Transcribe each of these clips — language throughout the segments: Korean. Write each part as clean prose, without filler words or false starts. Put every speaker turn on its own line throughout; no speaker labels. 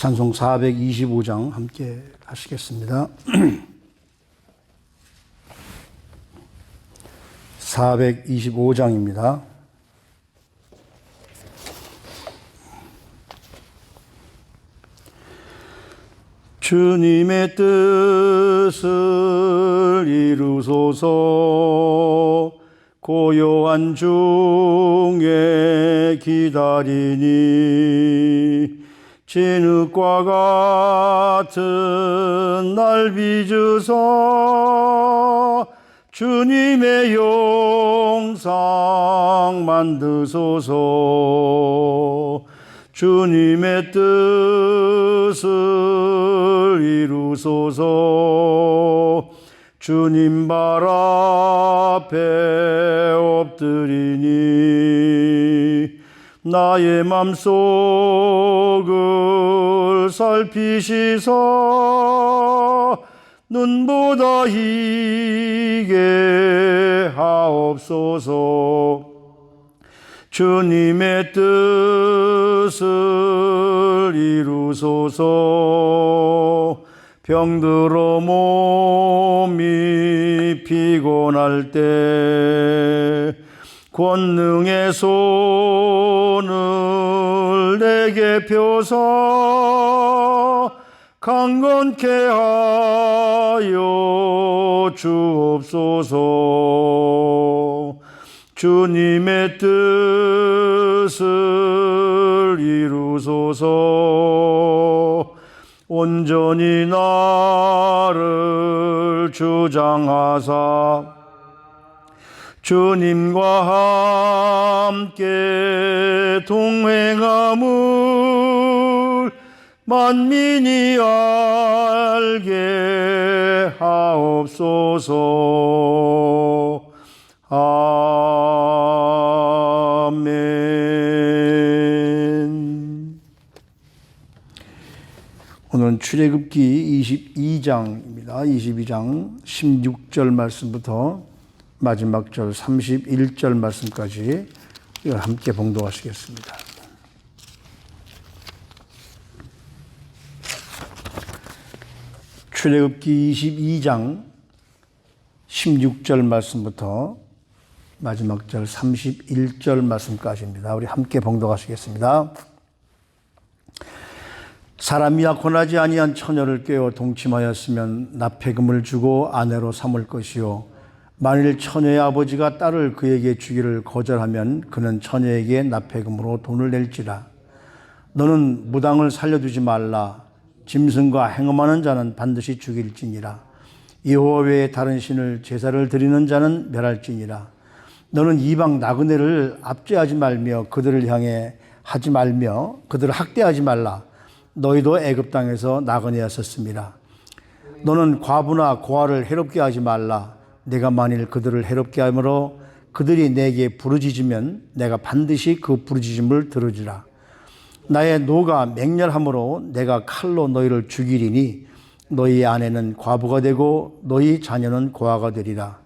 찬송 425장 함께 하시겠습니다. 425장입니다. 주님의 뜻을 이루소서. 고요한 중에 기다리니 진흙과 같은 날 빚으사 주님의 영상 만드소서. 주님의 뜻을 이루소서. 주님 발 앞에 엎드리니 나의 맘속을 살피시사 눈보다 희게 하옵소서. 주님의 뜻을 이루소서. 병들어 몸이 피곤할 때 권능의 손을 내게 펴사 강건케 하여 주옵소서. 주님의 뜻을 이루소서. 온전히 나를 주장하사 주님과 함께 동행함을 만민이 알게 하옵소서. 아멘. 오늘은 출애굽기 22장입니다. 22장 16절 말씀부터 마지막 절 31절 말씀까지 함께 봉독하시겠습니다. 출애굽기 22장 16절 말씀부터 마지막 절 31절 말씀까지입니다. 우리 함께 봉독하시겠습니다. 사람이 약혼하지 아니한 처녀를 꿰어 동침하였으면 납폐금을 주고 아내로 삼을 것이요, 만일 처녀의 아버지가 딸을 그에게 주기를 거절하면 그는 처녀에게 납폐금으로 돈을 낼지라. 너는 무당을 살려두지 말라. 짐승과 행음하는 자는 반드시 죽일지니라. 여호와 외에 다른 신을 제사를 드리는 자는 멸할지니라. 너는 이방 나그네를 압제하지 말며 그들을 향해 하지 말며 그들을 학대하지 말라. 너희도 애굽 땅에서 나그네였었습니다. 너는 과부나 고아를 해롭게 하지 말라. 내가 만일 그들을 해롭게 함으로 그들이 내게 부르짖으면 내가 반드시 그 부르짖음을 들으리라. 나의 노가 맹렬함으로 내가 칼로 너희를 죽이리니 너희 아내는 과부가 되고 너희 자녀는 고아가 되리라.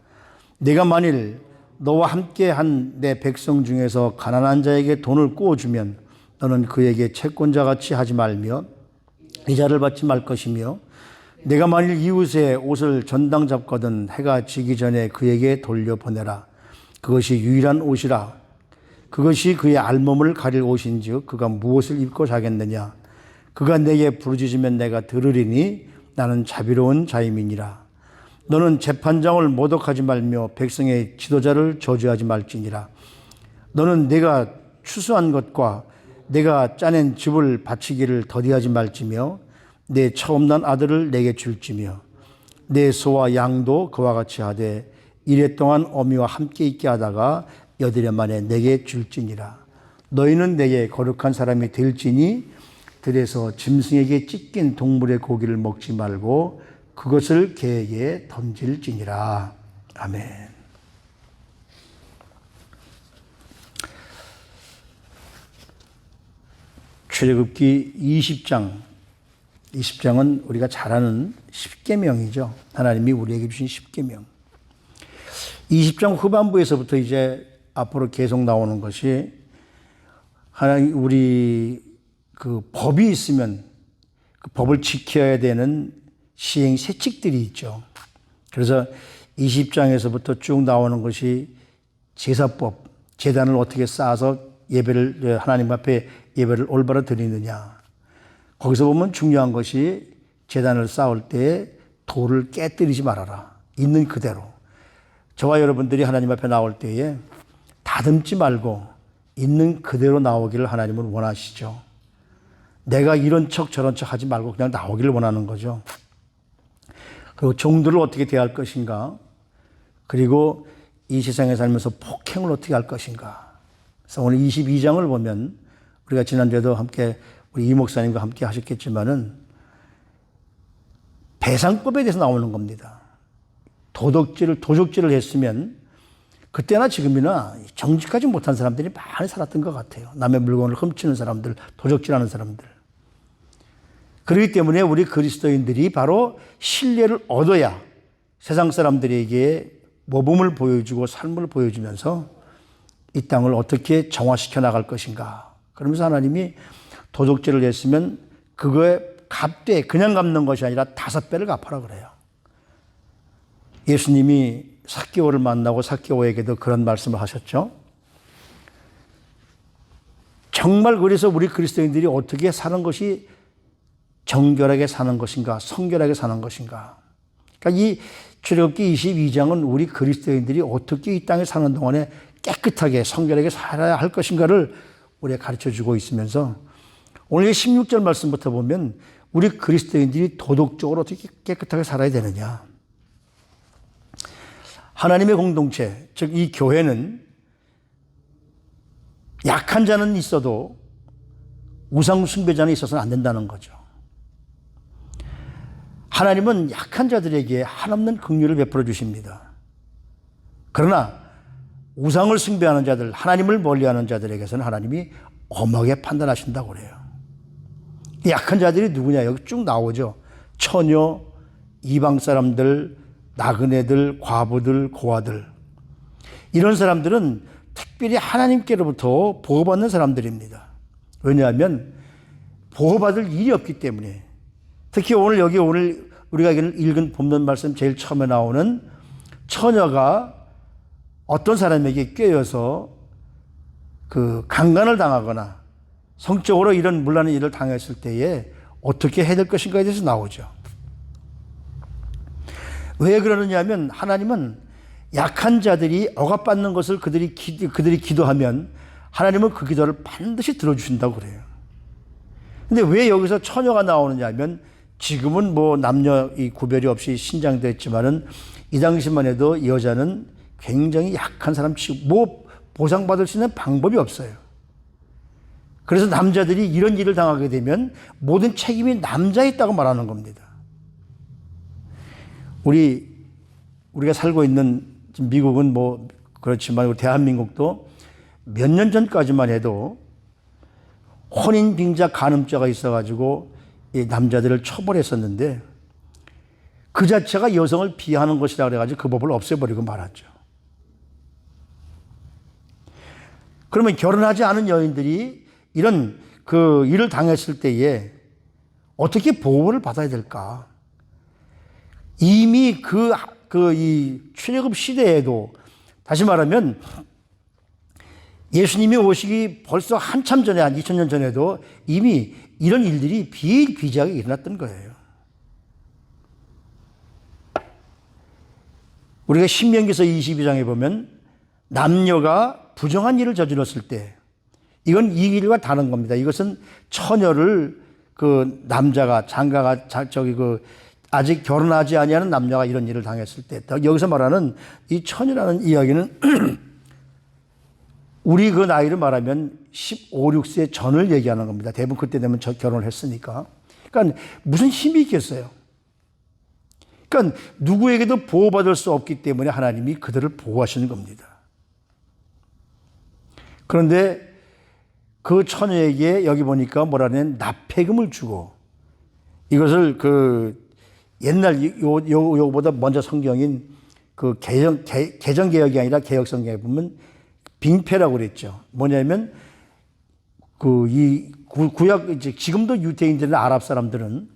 내가 만일 너와 함께한 내 백성 중에서 가난한 자에게 돈을 꾸어주면 너는 그에게 채권자같이 하지 말며 이자를 받지 말 것이며, 내가 만일 이웃의 옷을 전당 잡거든 해가 지기 전에 그에게 돌려보내라. 그것이 유일한 옷이라. 그것이 그의 알몸을 가릴 옷인즉 그가 무엇을 입고 자겠느냐. 그가 내게 부르짖으면 내가 들으리니 나는 자비로운 자임이니라. 너는 재판장을 모독하지 말며 백성의 지도자를 저주하지 말지니라. 너는 내가 추수한 것과 내가 짜낸 즙을 바치기를 더디하지 말지며 내 처음 난 아들을 내게 줄지며 내 소와 양도 그와 같이 하되 이래 동안 어미와 함께 있게 하다가 여드레 만에 내게 줄지니라. 너희는 내게 거룩한 사람이 될지니 들에서 짐승에게 찢긴 동물의 고기를 먹지 말고 그것을 개에게 던질지니라. 아멘. 출애굽기 20장은 우리가 잘 아는 십계명이죠. 하나님이 우리에게 주신 십계명. 20장 후반부에서부터 이제 앞으로 계속 나오는 것이 하나님 우리 그 법이 있으면 그 법을 지켜야 되는 시행 세칙들이 있죠. 그래서 20장에서부터 쭉 나오는 것이 제사법, 제단을 어떻게 쌓아서 예배를 하나님 앞에 예배를 올바로 드리느냐. 거기서 보면 중요한 것이 제단을 쌓을 때 돌을 깨뜨리지 말아라. 있는 그대로. 저와 여러분들이 하나님 앞에 나올 때에 다듬지 말고 있는 그대로 나오기를 하나님은 원하시죠. 내가 이런 척 저런 척 하지 말고 그냥 나오기를 원하는 거죠. 그리고 종들을 어떻게 대할 것인가, 그리고 이 세상에 살면서 폭행을 어떻게 할 것인가. 그래서 오늘 22장을 보면 우리가 지난주에도 함께 우리 이 목사님과 함께 하셨겠지만은 배상법에 대해서 나오는 겁니다. 도적질을 했으면 그때나 지금이나 정직하지 못한 사람들이 많이 살았던 것 같아요. 남의 물건을 훔치는 사람들, 도적질하는 사람들. 그렇기 때문에 우리 그리스도인들이 바로 신뢰를 얻어야 세상 사람들에게 모범을 보여주고 삶을 보여주면서 이 땅을 어떻게 정화시켜 나갈 것인가. 그러면서 하나님이 도적질을 했으면 그거에 갚되 그냥 갚는 것이 아니라 5배를 갚아라 그래요. 예수님이 삭개오를 만나고 삭개오에게도 그런 말씀을 하셨죠. 정말 그래서 우리 그리스도인들이 어떻게 사는 것이 정결하게 사는 것인가, 성결하게 사는 것인가. 그러니까 이 출애굽기 22장은 우리 그리스도인들이 어떻게 이 땅에 사는 동안에 깨끗하게 성결하게 살아야 할 것인가를 우리가 가르쳐주고 있으면서 오늘 16절 말씀부터 보면 우리 그리스도인들이 도덕적으로 어떻게 깨끗하게 살아야 되느냐. 하나님의 공동체, 즉 이 교회는 약한 자는 있어도 우상 숭배자는 있어서는 안 된다는 거죠. 하나님은 약한 자들에게 한없는 긍휼을 베풀어 주십니다. 그러나 우상을 숭배하는 자들, 하나님을 멀리하는 자들에게서는 하나님이 엄하게 판단하신다고 그래요. 약한 자들이 누구냐? 여기 쭉 나오죠. 처녀, 이방 사람들, 나그네들, 과부들, 고아들. 이런 사람들은 특별히 하나님께로부터 보호받는 사람들입니다. 왜냐하면 보호받을 일이 없기 때문에. 특히 오늘 우리가 읽은 본문 말씀 제일 처음에 나오는 처녀가 어떤 사람에게 꿰어서 그 강간을 당하거나 성적으로 이런 문란한 일을 당했을 때에 어떻게 해야 될 것인가에 대해서 나오죠. 왜 그러느냐 하면 하나님은 약한 자들이 억압받는 것을 그들이 기도하면 하나님은 그 기도를 반드시 들어주신다고 그래요. 근데 왜 여기서 처녀가 나오느냐 하면 지금은 뭐 남녀 이 구별이 없이 신장됐지만은 이 당시만 해도 여자는 굉장히 약한 사람치고 뭐 보상받을 수 있는 방법이 없어요. 그래서 남자들이 이런 일을 당하게 되면 모든 책임이 남자에 있다고 말하는 겁니다. 우리가 살고 있는 미국은 뭐 그렇지만 우리 대한민국도 몇 년 전까지만 해도 혼인 빙자 간음죄가 있어가지고 이 남자들을 처벌했었는데 그 자체가 여성을 비하하는 것이라 그래가지고 그 법을 없애버리고 말았죠. 그러면 결혼하지 않은 여인들이 이런 그 일을 당했을 때에 어떻게 보호를 받아야 될까? 이미 이 출애굽 시대에도 다시 말하면 예수님이 오시기 벌써 한참 전에 한 2000년 전에도 이미 이런 일들이 비일비재하게 일어났던 거예요. 우리가 신명기서 22장에 보면 남녀가 부정한 일을 저질렀을 때 이건 이 일과 다른 겁니다. 이것은 처녀를 그 남자가 장가가 아직 결혼하지 아니하는 남녀가 이런 일을 당했을 때 여기서 말하는 이 처녀라는 이야기는 우리 그 나이를 말하면 15, 16세 전을 얘기하는 겁니다. 대부분 그때 되면 결혼을 했으니까. 그러니까 무슨 힘이 있겠어요. 그러니까 누구에게도 보호받을 수 없기 때문에 하나님이 그들을 보호하시는 겁니다. 그런데 그 처녀에게 여기 보니까 뭐라는 납폐금을 주고 이것을 그 옛날 요거보다 먼저 성경인 그 개정개혁이 아니라 개혁성경에 보면 빙패라고 그랬죠. 뭐냐면 그 이 구약 지금도 유대인들이나 아랍 사람들은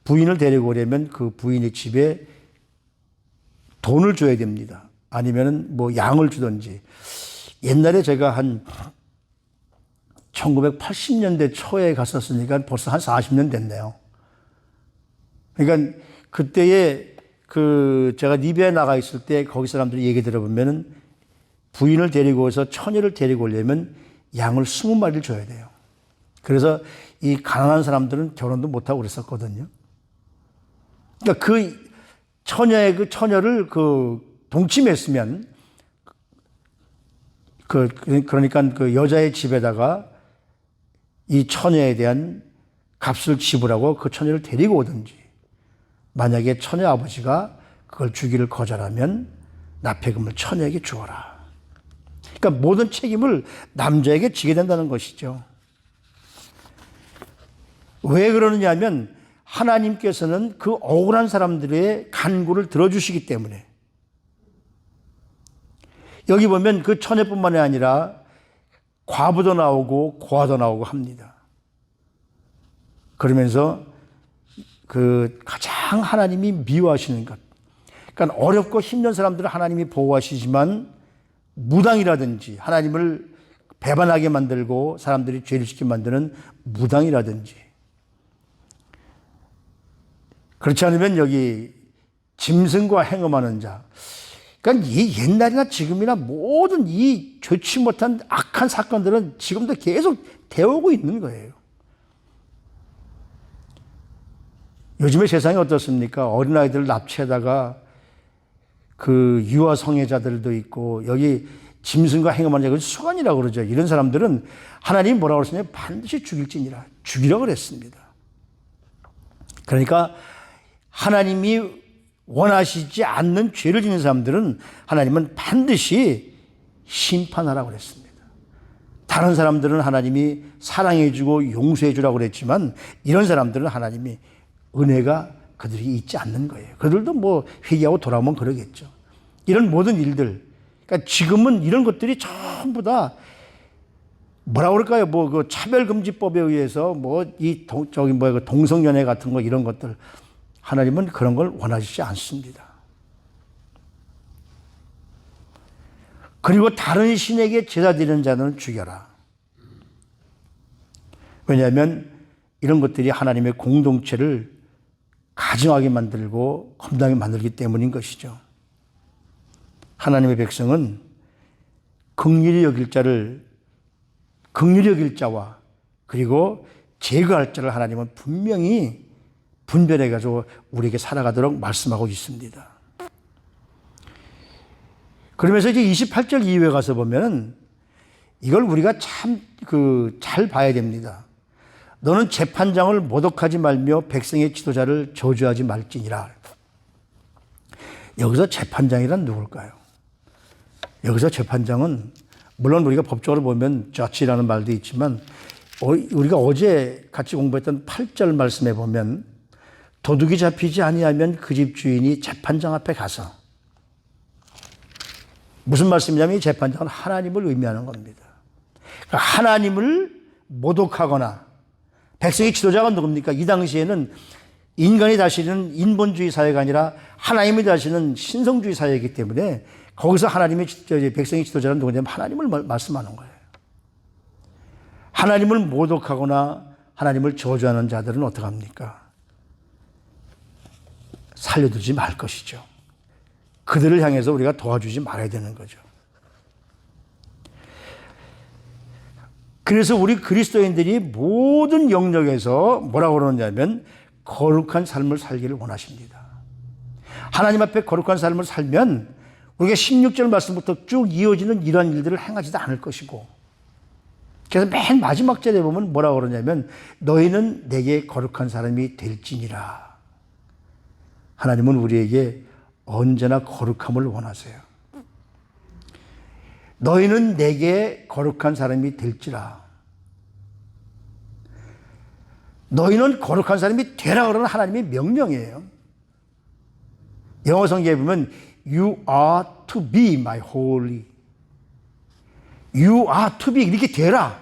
부인을 데리고 오려면 그 부인의 집에 돈을 줘야 됩니다. 아니면은 뭐 양을 주든지. 옛날에 제가 한 1980년대 초에 갔었으니까 벌써 한 40년 됐네요. 그러니까 그때에 제가 리비아에 나가 있을 때 거기 사람들이 얘기 들어보면은 부인을 데리고 오서 처녀를 데리고 오려면 양을 20마리를 줘야 돼요. 그래서 이 가난한 사람들은 결혼도 못하고 그랬었거든요. 그러니까 처녀를 동침했으면 그러니까 그 여자의 집에다가 이 처녀에 대한 값을 지불하고 그 처녀를 데리고 오든지, 만약에 처녀 아버지가 그걸 주기를 거절하면 납폐금을 처녀에게 주어라. 그러니까 모든 책임을 남자에게 지게 된다는 것이죠. 왜 그러느냐 하면 하나님께서는 그 억울한 사람들의 간구를 들어주시기 때문에. 여기 보면 그 처녀뿐만이 아니라 과부도 나오고 고아도 나오고 합니다. 그러면서 가장 하나님이 미워하시는 것. 그러니까 어렵고 힘든 사람들을 하나님이 보호하시지만 무당이라든지 하나님을 배반하게 만들고 사람들이 죄를 짓게 만드는 무당이라든지, 그렇지 않으면 여기 짐승과 행음하는 자. 그러니까 이 옛날이나 지금이나 모든 이 좋지 못한 악한 사건들은 지금도 계속 되어오고 있는 거예요. 요즘에 세상이 어떻습니까? 어린아이들을 납치하다가 유아 성애자들도 있고, 여기 짐승과 행음하는 자가 수간이라고 그러죠. 이런 사람들은 하나님이 뭐라고 그랬느냐? 반드시 죽일지니라. 죽이라고 그랬습니다. 그러니까 하나님이 원하시지 않는 죄를 짓는 사람들은 하나님은 반드시 심판하라고 그랬습니다. 다른 사람들은 하나님이 사랑해주고 용서해주라고 그랬지만 이런 사람들은 하나님이 은혜가 그들이 있지 않는 거예요. 그들도 뭐 회개하고 돌아오면 그러겠죠. 이런 모든 일들, 그러니까 지금은 이런 것들이 전부 다 뭐라 그럴까요? 그 차별금지법에 의해서 동성연애 같은 거, 이런 것들, 하나님은 그런 걸 원하시지 않습니다. 그리고 다른 신에게 제사 드리는 자는 죽여라. 왜냐하면 이런 것들이 하나님의 공동체를 가증하게 만들고 겁나게 만들기 때문인 것이죠. 하나님의 백성은 긍휼히 여길 자와 그리고 제거할 자를 하나님은 분명히 분별해가지고 우리에게 살아가도록 말씀하고 있습니다. 그러면서 이제 28절 이후에 가서 보면 이걸 우리가 잘 봐야 됩니다. 너는 재판장을 모독하지 말며 백성의 지도자를 저주하지 말지니라. 여기서 재판장이란 누굴까요? 여기서 재판장은 물론 우리가 법적으로 보면 judge라는 말도 있지만 우리가 어제 같이 공부했던 8절 말씀에 보면 도둑이 잡히지 아니하면 그 집 주인이 재판장 앞에 가서, 무슨 말씀이냐면 이 재판장은 하나님을 의미하는 겁니다. 그러니까 하나님을 모독하거나, 백성의 지도자가 누굽니까? 이 당시에는 인간이 다스리는 인본주의 사회가 아니라 하나님이 다스리는 신성주의 사회이기 때문에 거기서 백성의 지도자는 누구냐면 하나님을 말씀하는 거예요. 하나님을 모독하거나 하나님을 저주하는 자들은 어떡합니까? 살려두지 말 것이죠. 그들을 향해서 우리가 도와주지 말아야 되는 거죠. 그래서 우리 그리스도인들이 모든 영역에서 뭐라고 그러냐면 거룩한 삶을 살기를 원하십니다. 하나님 앞에 거룩한 삶을 살면 우리가 16절 말씀부터 쭉 이어지는 이러한 일들을 행하지도 않을 것이고, 그래서 맨 마지막 절에 보면 뭐라고 그러냐면 너희는 내게 거룩한 사람이 될지니라. 하나님은 우리에게 언제나 거룩함을 원하세요. 너희는 내게 거룩한 사람이 될지라. 너희는 거룩한 사람이 되라 그러는 하나님의 명령이에요. 영어 성경에 보면 You are to be my holy. You are to be, 이렇게 되라.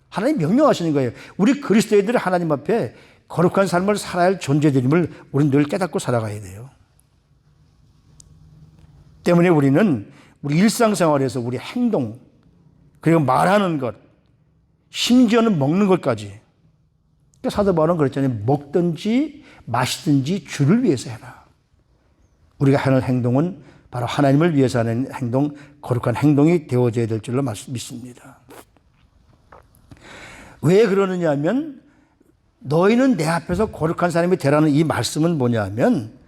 하나님 명령하시는 거예요. 우리 그리스도인들이 하나님 앞에 거룩한 삶을 살아야 할 존재들임을 우리는 늘 깨닫고 살아가야 돼요. 때문에 우리는 우리 일상생활에서 우리 행동, 그리고 말하는 것, 심지어는 먹는 것까지, 사도 바울은 그랬잖아요. 먹든지 마시든지 주를 위해서 해라. 우리가 하는 행동은 바로 하나님을 위해서 하는 행동, 거룩한 행동이 되어져야 될 줄로 믿습니다. 왜 그러느냐 하면, 너희는 내 앞에서 거룩한 사람이 되라는 이 말씀은 뭐냐 하면,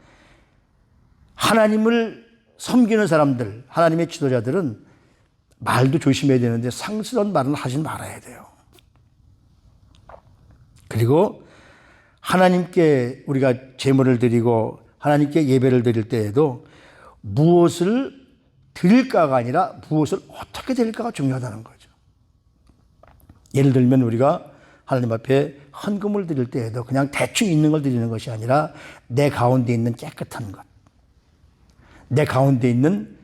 하나님을 섬기는 사람들, 하나님의 지도자들은 말도 조심해야 되는데 상스러운 말은 하지 말아야 돼요. 그리고 하나님께 우리가 제물을 드리고 하나님께 예배를 드릴 때에도 무엇을 드릴까가 아니라 무엇을 어떻게 드릴까가 중요하다는 거죠. 예를 들면 우리가 하나님 앞에 헌금을 드릴 때에도 그냥 대충 있는 걸 드리는 것이 아니라 내 가운데 있는 깨끗한 것, 내 가운데 있는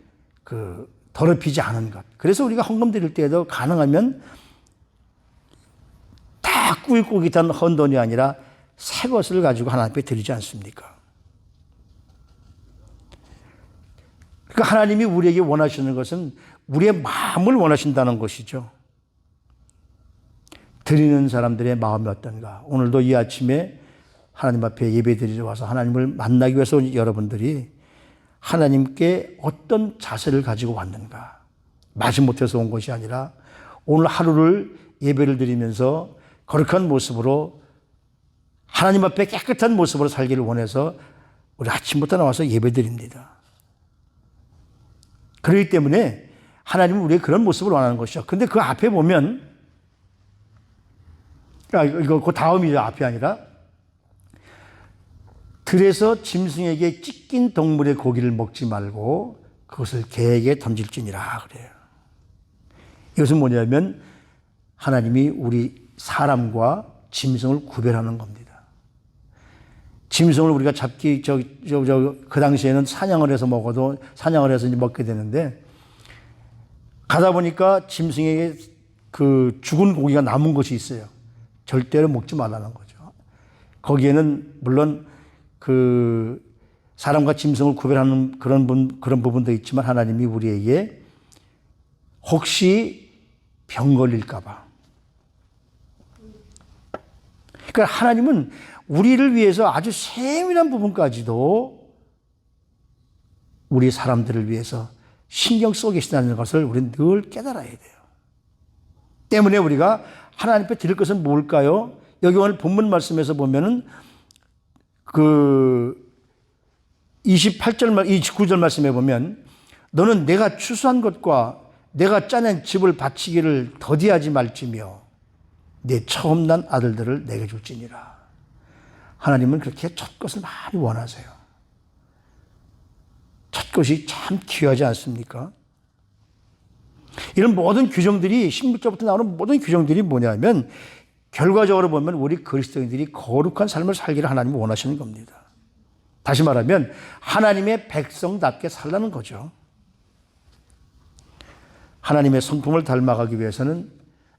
그 더럽히지 않은 것. 그래서 우리가 헌금 드릴 때에도 가능하면 다 꿀꿀깃한 헌돈이 아니라 새 것을 가지고 하나님 앞에 드리지 않습니까? 그러니까 하나님이 우리에게 원하시는 것은 우리의 마음을 원하신다는 것이죠. 드리는 사람들의 마음이 어떤가. 오늘도 이 아침에 하나님 앞에 예배드리러 와서 하나님을 만나기 위해서 여러분들이 하나님께 어떤 자세를 가지고 왔는가. 마지못해서 온 것이 아니라 오늘 하루를 예배를 드리면서 거룩한 모습으로 하나님 앞에 깨끗한 모습으로 살기를 원해서 우리 아침부터 나와서 예배 드립니다. 그렇기 때문에 하나님은 우리의 그런 모습을 원하는 것이죠. 근데 그 앞에 보면, 이거 그 다음이죠. 앞이 아니라, 들에서 짐승에게 찢긴 동물의 고기를 먹지 말고 그것을 개에게 던질지니라 그래요. 이것은 뭐냐면 하나님이 우리 사람과 짐승을 구별하는 겁니다. 짐승을 우리가 잡기, 그 당시에는 사냥을 해서 먹어도, 사냥을 해서 이제 먹게 되는데, 가다 보니까 짐승에게 그 죽은 고기가 남은 것이 있어요. 절대로 먹지 말라는 거죠. 거기에는 물론 그 사람과 짐승을 구별하는 그런 부분도 있지만 하나님이 우리에게 혹시 병 걸릴까봐. 그러니까 하나님은 우리를 위해서 아주 세밀한 부분까지도 우리 사람들을 위해서 신경 쓰고 계시다는 것을 우리는 늘 깨달아야 돼요. 때문에 우리가 하나님 앞에 드릴 것은 뭘까요? 여기 오늘 본문 말씀에서 보면은 그 29절 말씀에 보면, 너는 내가 추수한 것과 내가 짜낸 집을 바치기를 더디하지 말지며 내 처음 난 아들들을 내게 줄지니라. 하나님은 그렇게 첫 것을 많이 원하세요. 첫 것이 참 귀하지 않습니까? 이런 모든 규정들이, 16절부터 나오는 모든 규정들이 뭐냐면 결과적으로 보면 우리 그리스도인들이 거룩한 삶을 살기를 하나님이 원하시는 겁니다. 다시 말하면 하나님의 백성답게 살라는 거죠. 하나님의 성품을 닮아가기 위해서는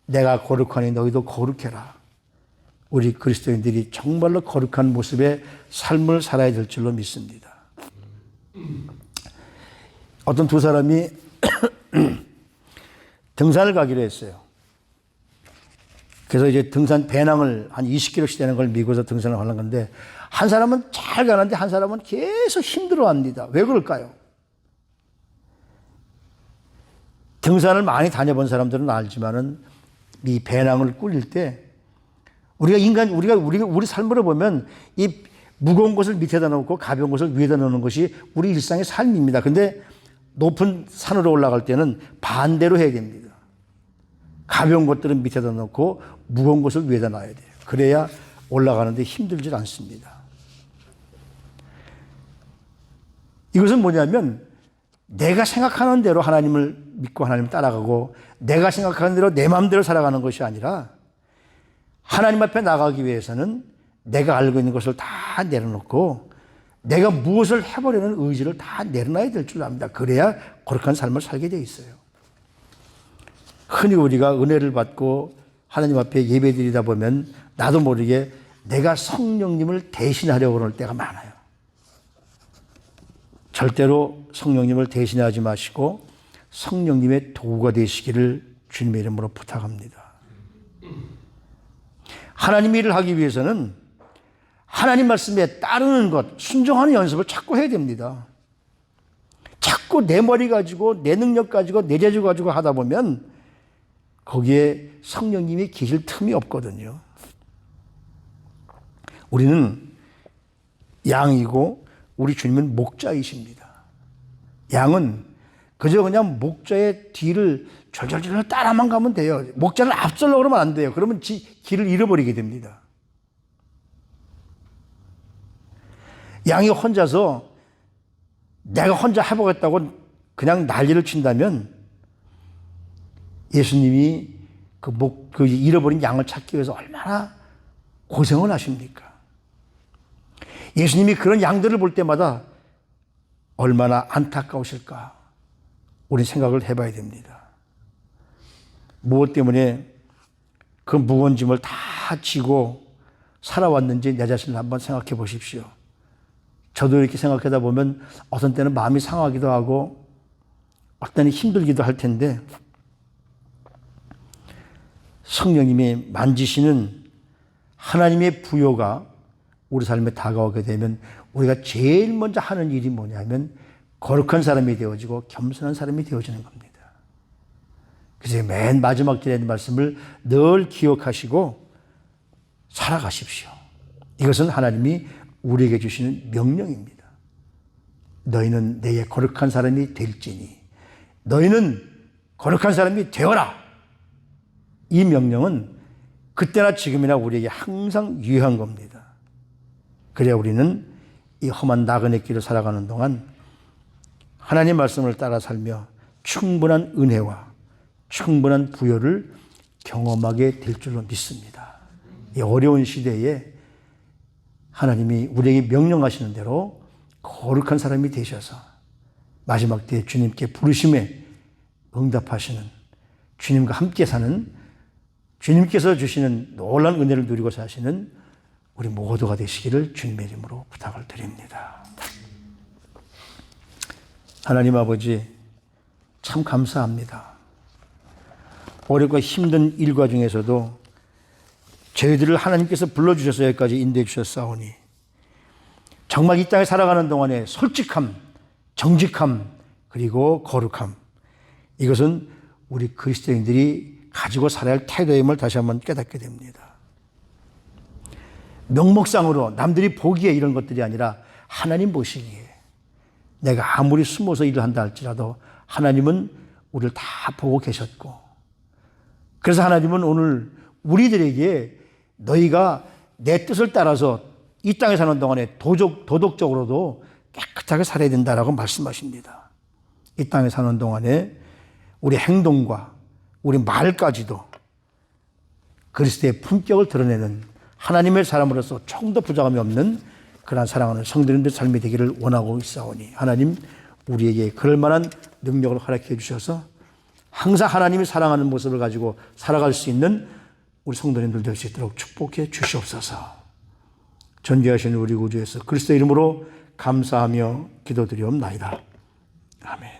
내가 거룩하니 너희도 거룩해라. 우리 그리스도인들이 정말로 거룩한 모습의 삶을 살아야 될 줄로 믿습니다. 어떤 두 사람이 등산을 가기로 했어요. 그래서 이제 등산 배낭을 한 20kg씩 되는 걸 미고서 등산을 하는 건데, 한 사람은 잘 가는데 한 사람은 계속 힘들어 합니다. 왜 그럴까요? 등산을 많이 다녀본 사람들은 알지만은 이 배낭을 꿀릴 때 우리 삶으로 보면 이 무거운 것을 밑에다 놓고 가벼운 것을 위에다 놓는 것이 우리 일상의 삶입니다. 근데 높은 산으로 올라갈 때는 반대로 해야 됩니다. 가벼운 것들은 밑에다 놓고 무거운 것을 위에다 놔야 돼요. 그래야 올라가는데 힘들지 않습니다. 이것은 뭐냐면 내가 생각하는 대로 하나님을 믿고 하나님을 따라가고 내가 생각하는 대로 내 마음대로 살아가는 것이 아니라 하나님 앞에 나가기 위해서는 내가 알고 있는 것을 다 내려놓고 내가 무엇을 해보려는 의지를 다 내려놔야 될 줄 압니다. 그래야 거룩한 삶을 살게 돼 있어요. 흔히 우리가 은혜를 받고 하나님 앞에 예배드리다 보면 나도 모르게 내가 성령님을 대신하려고 그럴 때가 많아요. 절대로 성령님을 대신하지 마시고 성령님의 도구가 되시기를 주님의 이름으로 부탁합니다. 하나님 일을 하기 위해서는 하나님 말씀에 따르는 것, 순종하는 연습을 자꾸 해야 됩니다. 자꾸 내 머리 가지고 내 능력 가지고 내 재주 가지고 하다 보면 거기에 성령님이 계실 틈이 없거든요. 우리는 양이고 우리 주님은 목자이십니다. 양은 그저 그냥 목자의 뒤를 절절절 따라만 가면 돼요. 목자를 앞서려고 그러면 안 돼요. 그러면 길을 잃어버리게 됩니다. 양이 혼자서 내가 혼자 해보겠다고 그냥 난리를 친다면 예수님이 그 잃어버린 양을 찾기 위해서 얼마나 고생을 하십니까? 예수님이 그런 양들을 볼 때마다 얼마나 안타까우실까? 우리 생각을 해봐야 됩니다. 무엇 때문에 그 무거운 짐을 다 지고 살아왔는지 내 자신을 한번 생각해 보십시오. 저도 이렇게 생각하다 보면 어떤 때는 마음이 상하기도 하고 어떤 때는 힘들기도 할 텐데 성령님이 만지시는 하나님의 부요가 우리 삶에 다가오게 되면 우리가 제일 먼저 하는 일이 뭐냐면 거룩한 사람이 되어지고 겸손한 사람이 되어지는 겁니다. 그래서 맨 마지막 절에 있는 말씀을 늘 기억하시고 살아가십시오. 이것은 하나님이 우리에게 주시는 명령입니다. 너희는 내게 거룩한 사람이 될지니 너희는 거룩한 사람이 되어라. 이 명령은 그때나 지금이나 우리에게 항상 유효한 겁니다. 그래야 우리는 이 험한 나그네 길을 살아가는 동안 하나님 말씀을 따라 살며 충분한 은혜와 충분한 부요를 경험하게 될 줄로 믿습니다. 이 어려운 시대에 하나님이 우리에게 명령하시는 대로 거룩한 사람이 되셔서 마지막 때에 주님께 부르심에 응답하시는 주님과 함께 사는 주님께서 주시는 놀라운 은혜를 누리고 사시는 우리 모두가 되시기를 주님의 이름으로 부탁을 드립니다. 하나님 아버지 참 감사합니다. 어렵고 힘든 일과 중에서도 저희들을 하나님께서 불러주셔서 여기까지 인도해 주셨사오니 정말 이 땅에 살아가는 동안에 솔직함, 정직함, 그리고 거룩함 이것은 우리 그리스도인들이 가지고 살아야 할 태도임을 다시 한번 깨닫게 됩니다. 명목상으로 남들이 보기에 이런 것들이 아니라 하나님 보시기에 내가 아무리 숨어서 일을 한다 할지라도 하나님은 우리를 다 보고 계셨고 그래서 하나님은 오늘 우리들에게 너희가 내 뜻을 따라서 이 땅에 사는 동안에 도덕적으로도 깨끗하게 살아야 된다라고 말씀하십니다. 이 땅에 사는 동안에 우리 행동과 우리 말까지도 그리스도의 품격을 드러내는 하나님의 사람으로서 조금 더 부족함이 없는 그러한 사랑하는 성도님들 삶이 되기를 원하고 있사오니 하나님 우리에게 그럴 만한 능력을 허락해 주셔서 항상 하나님이 사랑하는 모습을 가지고 살아갈 수 있는 우리 성도님들 될 수 있도록 축복해 주시옵소서. 전지하신 우리 구주에서 그리스도 이름으로 감사하며 기도드리옵나이다. 아멘.